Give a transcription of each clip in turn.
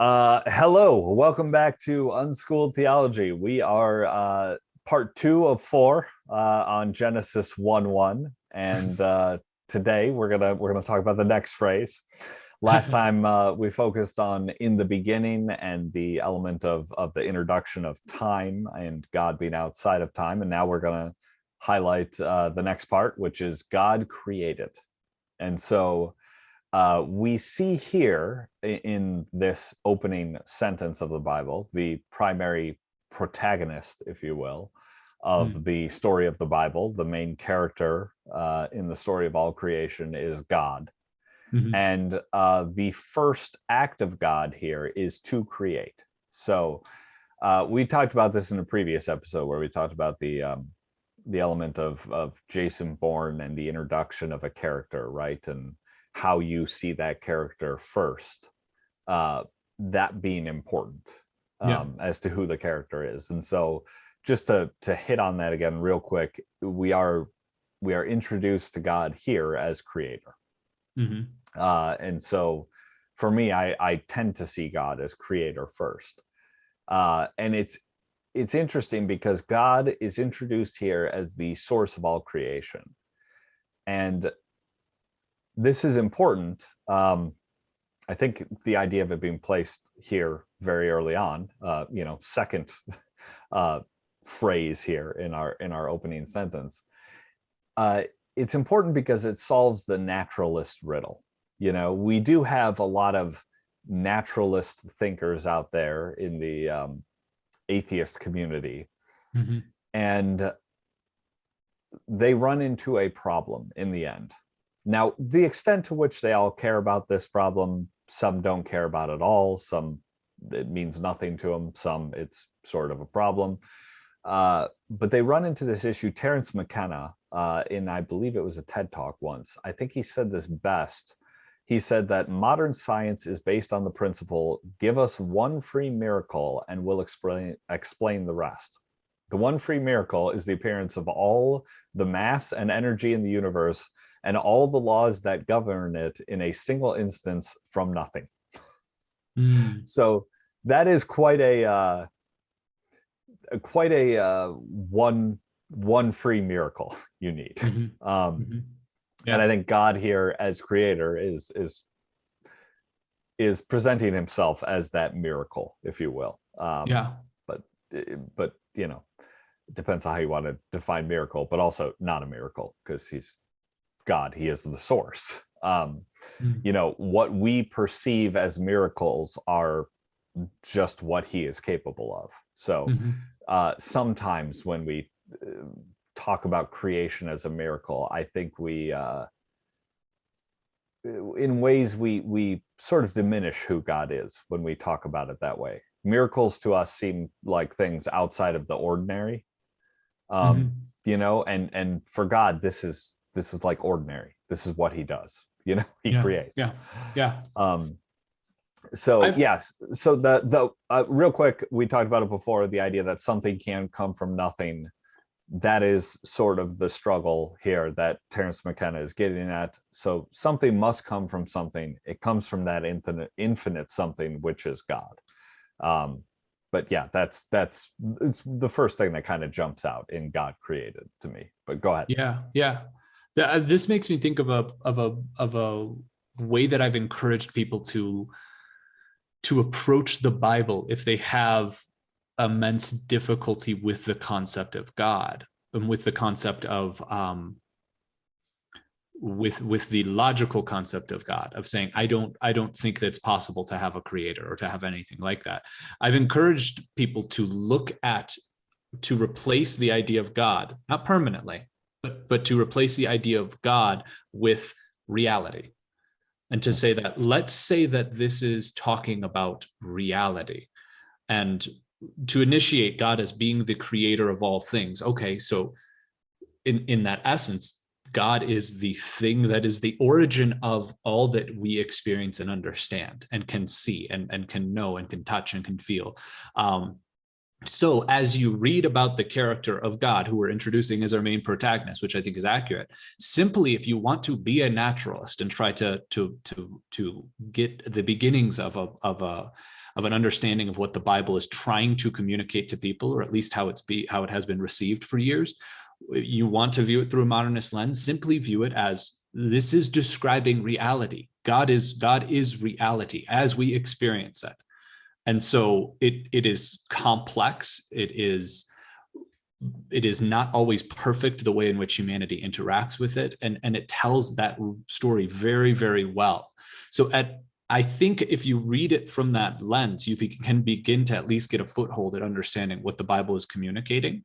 Hello, welcome back to Unschooled Theology. We are part two of four on Genesis 1:1, and today we're gonna talk about the next phrase. Last time we focused on in the beginning and the element of the introduction of time and God being outside of time, and now we're gonna highlight the next part, which is God created. And so we see here in this opening sentence of the Bible, the primary protagonist, if you will, of the story of the Bible. The main character in the story of all creation is God. And the first act of God here is to create. So we talked about this in a previous episode where we talked about the element of Jason Bourne and the introduction of a character, right? And how you see that character first, that being important as to who the character is. And so just to hit on that again real quick, we are introduced to God here as creator. And so for me, I tend to see God as creator first. And it's interesting because God is introduced here as the source of all creation. And this is important. I think the idea of it being placed here very early on, second phrase here in our opening sentence, it's important because it solves the naturalist riddle. You know, we do have a lot of naturalist thinkers out there in the atheist community, and they run into a problem in the end. Now, the extent to which they all care about this problem, some don't care about it at all, some it means nothing to them, some it's sort of a problem. But they run into this issue. Terence McKenna, in I believe it was a TED Talk once, I think he said this best. He said that modern science is based on the principle, give us one free miracle and we'll explain the rest. The one free miracle is the appearance of all the mass and energy in the universe and all the laws that govern it in a single instance from nothing. So that is quite a one free miracle you need. And I think God here as creator is presenting himself as that miracle, if you will. But you know, it depends on how you want to define miracle, but also not a miracle because he's God, he is the source. You know, what we perceive as miracles are just what he is capable of. So sometimes when we talk about creation as a miracle, I think we in ways we sort of diminish who God is when we talk about it that way. Miracles to us seem like things outside of the ordinary, you know, and for God, this is like ordinary. This is what he does, you know, he creates. So yes, so the real quick, we talked about it before, the idea that something can come from nothing. That is sort of the struggle here that Terence McKenna is getting at. So something must come from something. It comes from that infinite something, which is God. But yeah, that's the first thing that kind of jumps out in God created to me. But go ahead. This makes me think of a way that I've encouraged people to approach the Bible if they have immense difficulty with the concept of God and with the concept of with the logical concept of God, of saying, I don't think that it's possible to have a creator or to have anything like that. I've encouraged people to replace the idea of God, not permanently, but to replace the idea of God with reality. And to say that, let's say that this is talking about reality, and to initiate God as being the creator of all things. Okay, so in that essence, God is the thing that is the origin of all that we experience and understand and can see and can know and can touch and can feel. So as you read about the character of God, who we're introducing as our main protagonist, which I think is accurate, simply if you want to be a naturalist and try to get the beginnings of an understanding of what the Bible is trying to communicate to people, or at least how it has been received for years, you want to view it through a modernist lens, simply view it as this is describing reality. God is reality as we experience it. And so it is complex. It is not always perfect, the way in which humanity interacts with it. And it tells that story very, very well. So I think if you read it from that lens, you can begin to at least get a foothold at understanding what the Bible is communicating,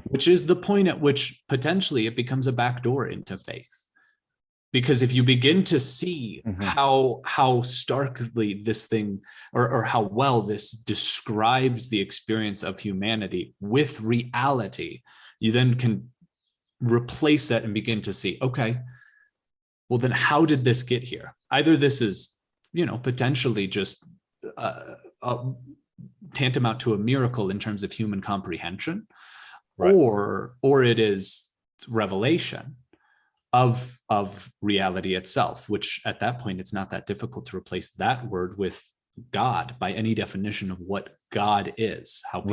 which is the point at which potentially it becomes a backdoor into faith. Because if you begin to see how starkly this thing, or how well this describes the experience of humanity with reality, you then can replace that and begin to see, okay, well then how did this get here? Either this is, potentially just tantamount to a miracle in terms of human comprehension, right, or it is revelation of reality itself, which at that point, it's not that difficult to replace that word with God by any definition of what God is, how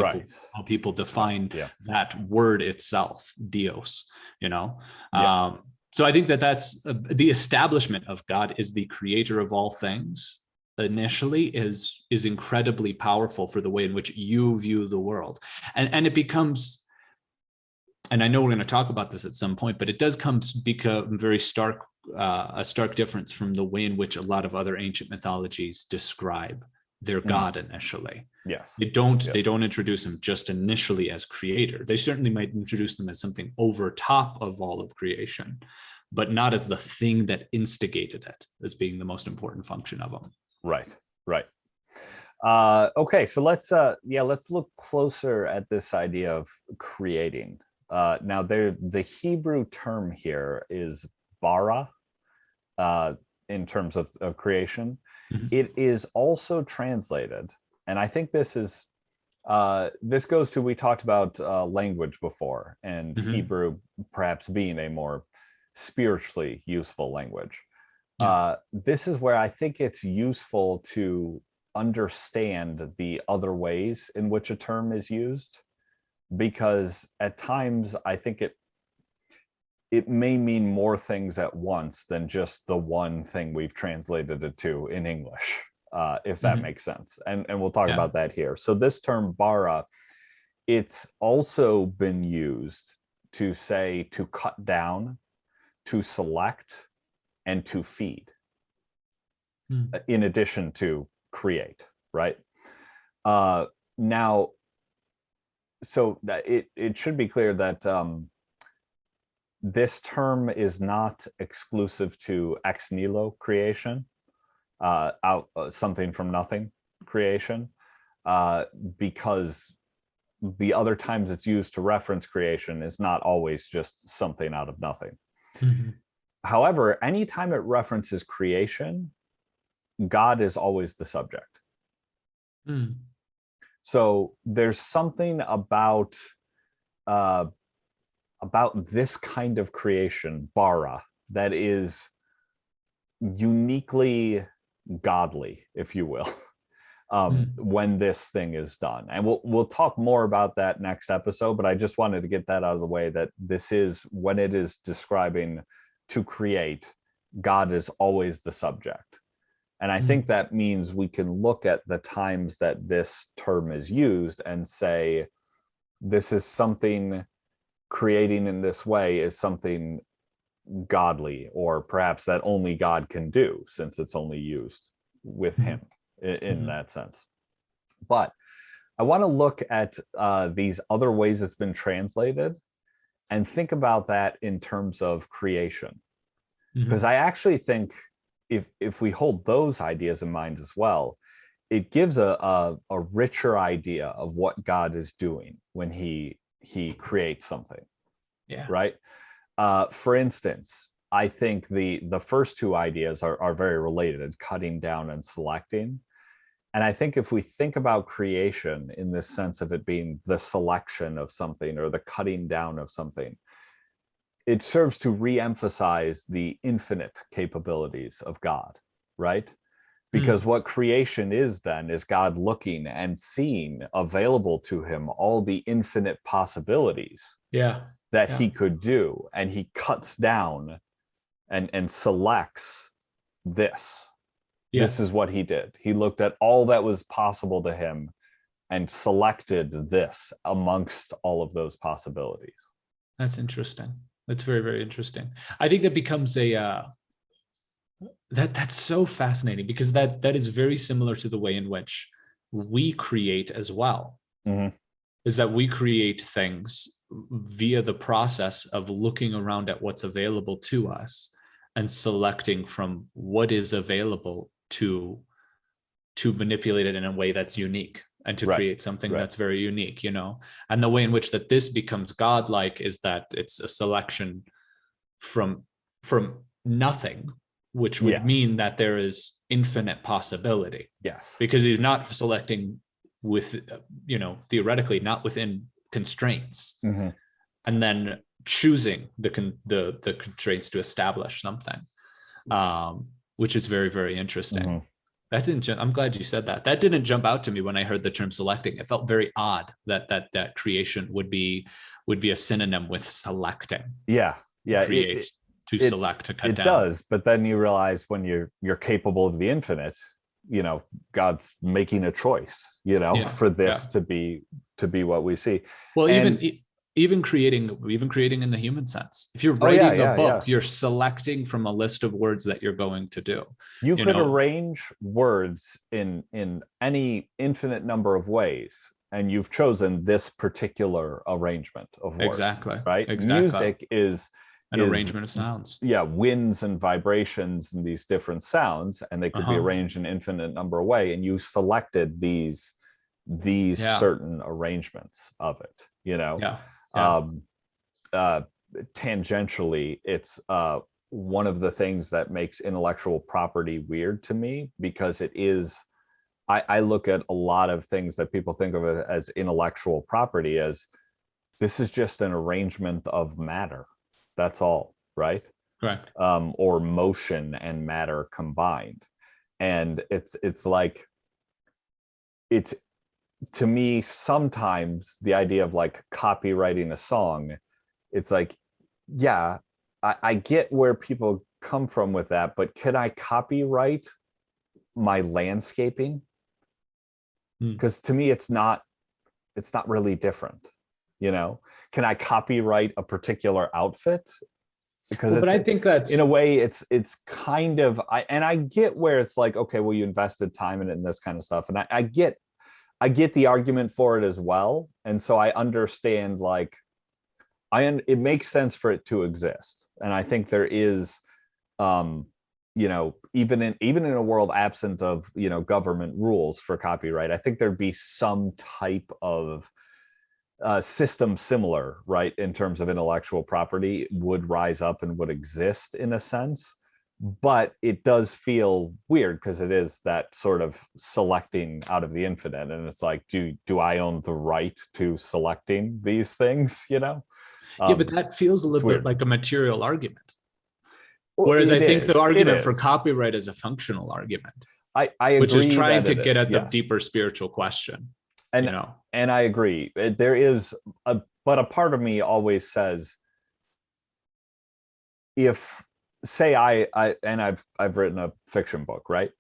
people define that word itself, Dios, So I think that's the establishment of God is the creator of all things initially is incredibly powerful for the way in which you view the world. And it becomes, and I know we're going to talk about this at some point, but it does become very stark, a stark difference from the way in which a lot of other ancient mythologies describe their God initially. Yes. They don't introduce him just initially as creator. They certainly might introduce them as something over top of all of creation, but not as the thing that instigated it, as being the most important function of them. Right. Okay, so let's look closer at this idea of creating. Now, the Hebrew term here is bara, in terms of creation. It is also translated, and I think this goes to, we talked about language before, and Hebrew perhaps being a more spiritually useful language. This is where I think it's useful to understand the other ways in which a term is used, because at times I think it may mean more things at once than just the one thing we've translated it to in English, if that makes sense. And we'll talk about that here. So this term bara, it's also been used to say to cut down, to select, and to feed, in addition to create, right? Now, so that it should be clear that this term is not exclusive to ex nihilo creation, something from nothing creation, because the other times it's used to reference creation is not always just something out of nothing. However, anytime it references creation, God is always the subject. So there's something about this kind of creation, bara, that is uniquely godly, if you will, when this thing is done. And we'll talk more about that next episode, but I just wanted to get that out of the way, that this is, when it is describing to create, God is always the subject. And I think that means we can look at the times that this term is used and say, this is something, creating in this way is something godly, or perhaps that only God can do, since it's only used with him in that sense. But I want to look at these other ways it's been translated and think about that in terms of creation. Because I actually think if we hold those ideas in mind as well, it gives a richer idea of what God is doing when he creates something. Right. For instance, I think the first two ideas are very related, cutting down and selecting. And I think if we think about creation in this sense of it being the selection of something or the cutting down of something, it serves to re-emphasize the infinite capabilities of God, right? Because what creation is then is God looking and seeing available to him all the infinite possibilities Yeah. that Yeah. he could do. And he cuts down and selects this. Yeah. This is what he did. He looked at all that was possible to him and selected this amongst all of those possibilities. That's interesting. That's very, very interesting. I think that becomes a that's so fascinating, because that is very similar to the way in which we create as well. Mm-hmm. Is that we create things via the process of looking around at what's available to us and selecting from what is available to manipulate it in a way that's unique and to create something that's very unique, you know. And the way in which that this becomes godlike is that it's a selection from nothing, which would mean that there is infinite possibility. Yes. Because he's not selecting with, you know, theoretically not within constraints, and then choosing the constraints to establish something, which is very, very interesting. That didn't. I'm glad you said that. That didn't jump out to me when I heard the term selecting. It felt very odd that creation would be a synonym with selecting. Yeah. Create, select, to cut down. It does, but then you realize when you're capable of the infinite, you know, God's making a choice, you know, for this to be what we see. Well, and even creating in the human sense. If you're writing a book, you're selecting from a list of words that you're going to do. You could arrange words in any infinite number of ways, and you've chosen this particular arrangement of words. Exactly. Right. Exactly. Music is an arrangement of sounds. Yeah, winds and vibrations and these different sounds, and they could be arranged in infinite number of ways, and you selected these certain arrangements of it, you know. Tangentially, it's one of the things that makes intellectual property weird to me, because it is, I look at a lot of things that people think of it as intellectual property as this is just an arrangement of matter. That's all, right? Correct. Or motion and matter combined. And it's like, it's, to me, sometimes the idea of like copywriting a song, it's like, yeah, I get where people come from with that, but could I copyright my landscaping? Because to me, it's not really different. You know, can I copyright a particular outfit? Because but I think that's, in a way, it's kind of, I get where it's like, okay, well, you invested time in it and this kind of stuff, and I get the argument for it as well, and so I understand, like, it makes sense for it to exist, and I think there is, you know, even in a world absent of, you know, government rules for copyright, I think there'd be some type of system similar, right, in terms of intellectual property would rise up and would exist in a sense. But it does feel weird because it is that sort of selecting out of the infinite, and it's like, do I own the right to selecting these things, you know? But that feels a little bit like a material argument. Whereas I think the argument for copyright is a functional argument. I agree, which is trying to get at the deeper spiritual question. And, you know, and I agree. There is but a part of me always says, if, say I've written a fiction book, right?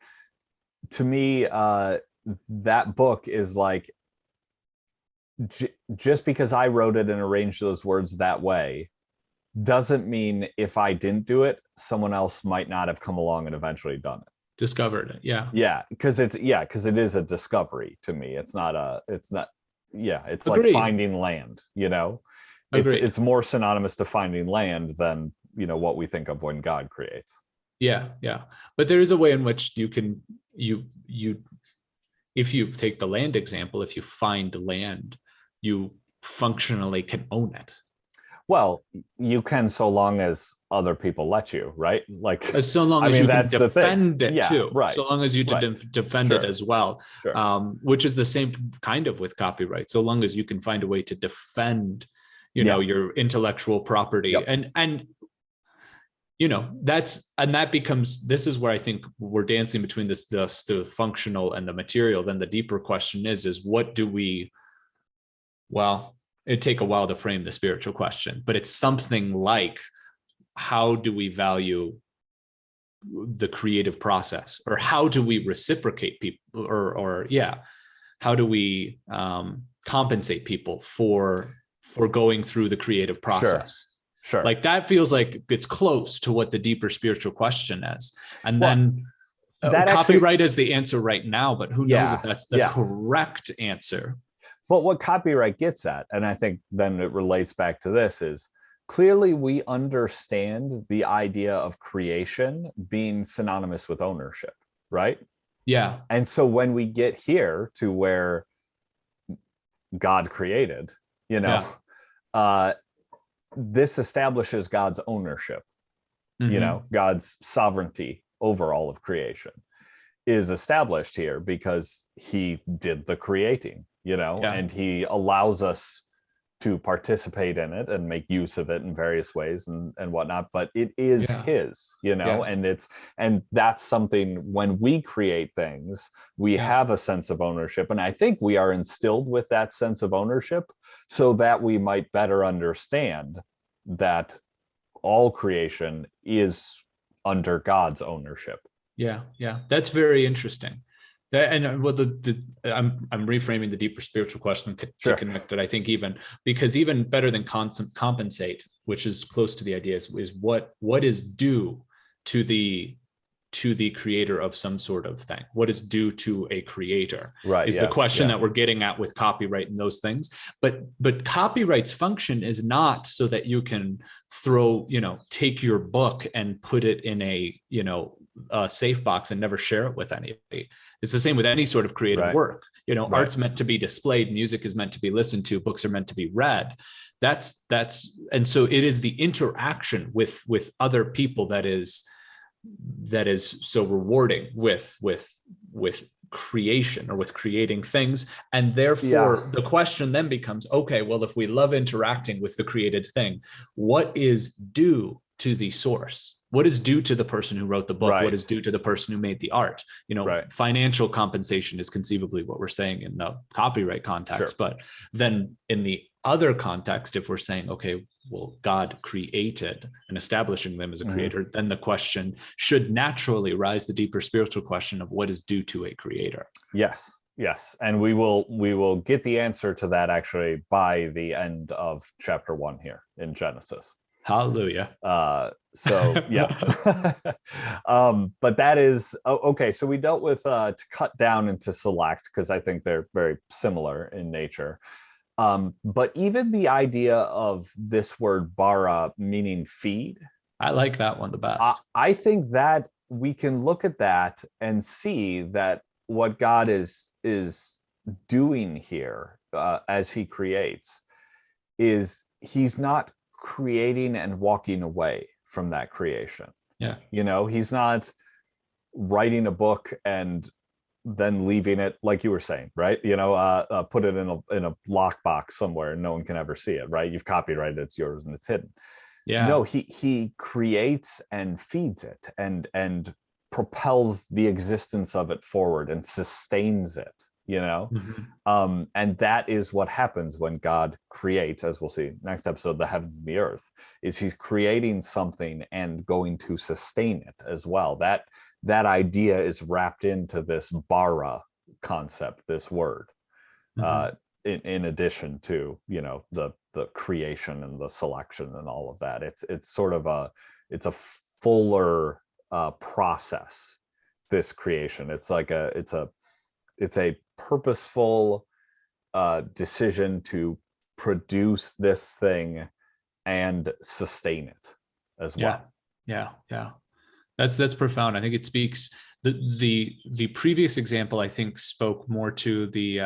To me, that book is like, just because I wrote it and arranged those words that way doesn't mean if I didn't do it, someone else might not have come along and eventually done it. Discovered it. Because it is a discovery to me. It's like finding land, you know. It's more synonymous to finding land than, you know, what we think of when God creates. But there is a way in which you can if you take the land example, if you find land, you functionally can own it. Well, you can, so long as other people let you, right? Like, so long I as mean, you can that's the thing. defend it Yeah, too, right, so long as you right. defend it Sure, as well, sure. which is the same kind of with copyright. So long as you can find a way to defend, Yeah. your intellectual property, Yep. and that becomes, this is where I think we're dancing between the functional and the material. Then the deeper question is what do we, well, it'd take a while to frame the spiritual question, but it's something like, how do we value the creative process, or how do we reciprocate people, or yeah, how do we compensate people for going through the creative process? Sure. Like, that feels like it's close to what the deeper spiritual question is. And Well, then that copyright is the answer right now, but who knows if that's the correct answer. But what copyright gets at, and I think then it relates back to this, is clearly we understand the idea of creation being synonymous with ownership, right? Yeah. And so when we get here to where God created, this establishes God's ownership, God's sovereignty over all of creation is established here because he did the creating, and he allows us to participate in it and make use of it in various ways and whatnot, but it is his, and that's something. When we create things, we have a sense of ownership, and I think we are instilled with that sense of ownership so that we might better understand that all creation is under God's ownership. Yeah, that's very interesting. I'm reframing the deeper spiritual question to connect it. I think even better than compensate, which is close to the idea, is what is due to the creator of some sort of thing. What is due to a creator, right? Is the question that we're getting at with copyright and those things. But copyright's function is not so that you can take your book and put it in a safe box and never share it with anybody. It's the same with any sort of creative work. Art's meant to be displayed, music is meant to be listened to, books are meant to be read. And so it is the interaction with other people that is so rewarding with creation, or with creating things. And therefore the question then becomes, okay, well, if we love interacting with the created thing, what is due to the source? What is due to the person who wrote the book? What is due to the person who made the art? Financial compensation is conceivably what we're saying in the copyright context. But then in the other context, if we're saying, okay, well, God created, and establishing them as a creator, then the question should naturally rise, the deeper spiritual question of what is due to a creator. Yes. And we will get the answer to that actually by the end of chapter 1 here in Genesis. Hallelujah. So yeah. But that is okay. So we dealt with to cut down and to select, because I think they're very similar in nature. But even the idea of this word bara, meaning feed, I like that one the best. I think that we can look at that and see that what God is doing here as he creates is he's not creating and walking away from that creation. He's not writing a book and then leaving it, like you were saying, right? Put it in a lockbox somewhere and no one can ever see it, right? You've copyrighted it, it's yours and it's hidden. No, he creates and feeds it and propels the existence of it forward and sustains it, and that is what happens when God creates, as we'll see next episode, the heavens and the earth, is he's creating something and going to sustain it as well. That idea is wrapped into this bara concept, this word, in addition to the creation and the selection and all of that. It's sort of a fuller process, this creation. It's like it's a purposeful decision to produce this thing and sustain it as well. Yeah. That's profound. I think it speaks, the previous example, I think, spoke more to the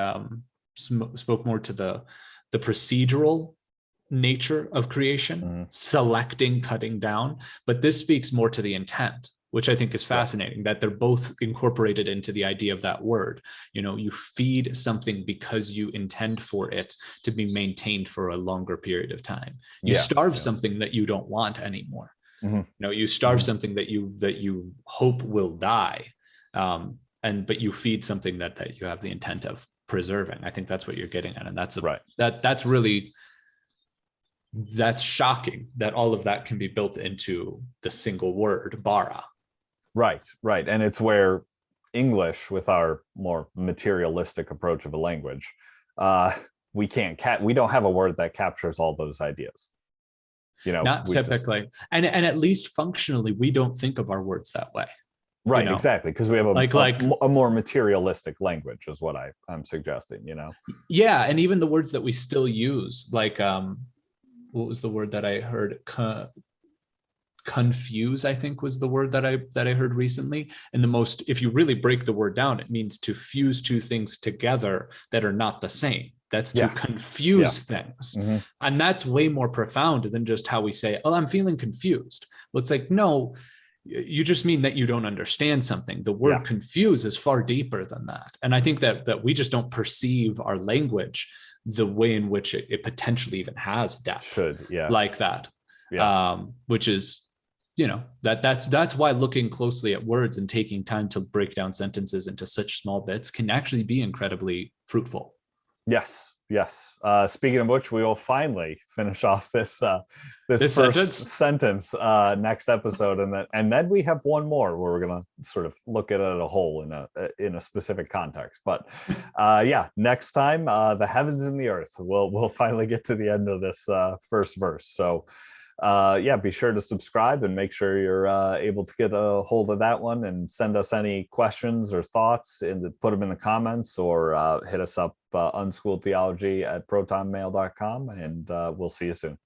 procedural nature of creation, Mm-hmm. selecting, cutting down, but this speaks more to the intent, which I think is fascinating, that they're both incorporated into the idea of that word. You know, you feed something because you intend for it to be maintained for a longer period of time. You starve something that you don't want anymore. Mm-hmm. You know, you starve something that you hope will die, but you feed something that you have the intent of preserving. I think that's what you're getting at, and that's really shocking that all of that can be built into the single word bara. Right. And it's where English, with our more materialistic approach of a language, we don't have a word that captures all those ideas. You know, not typically, and at least functionally, we don't think of our words that way. Right, you know? Exactly, because we have a more materialistic language, is what I'm suggesting. You know. Yeah, and even the words that we still use, like what was the word that I heard? Confuse, I think, was the word that I heard recently. And if you really break the word down, it means to fuse two things together that are not the same. That's to confuse things. Mm-hmm. And that's way more profound than just how we say, oh, I'm feeling confused. Well, it's like, no, you just mean that you don't understand something. The word confuse is far deeper than that. And I think that we just don't perceive our language the way in which it potentially even has depth like that. Which is, you know, that's why looking closely at words and taking time to break down sentences into such small bits can actually be incredibly fruitful. Yes. Speaking of which, we will finally finish off this first sentence next episode, and then we have one more where we're gonna sort of look at it as a whole in a specific context. But next time, the heavens and the earth. We'll finally get to the end of this first verse. So. Be sure to subscribe and make sure you're able to get a hold of that one, and send us any questions or thoughts and put them in the comments, or hit us up unschooledtheology@protonmail.com, and we'll see you soon.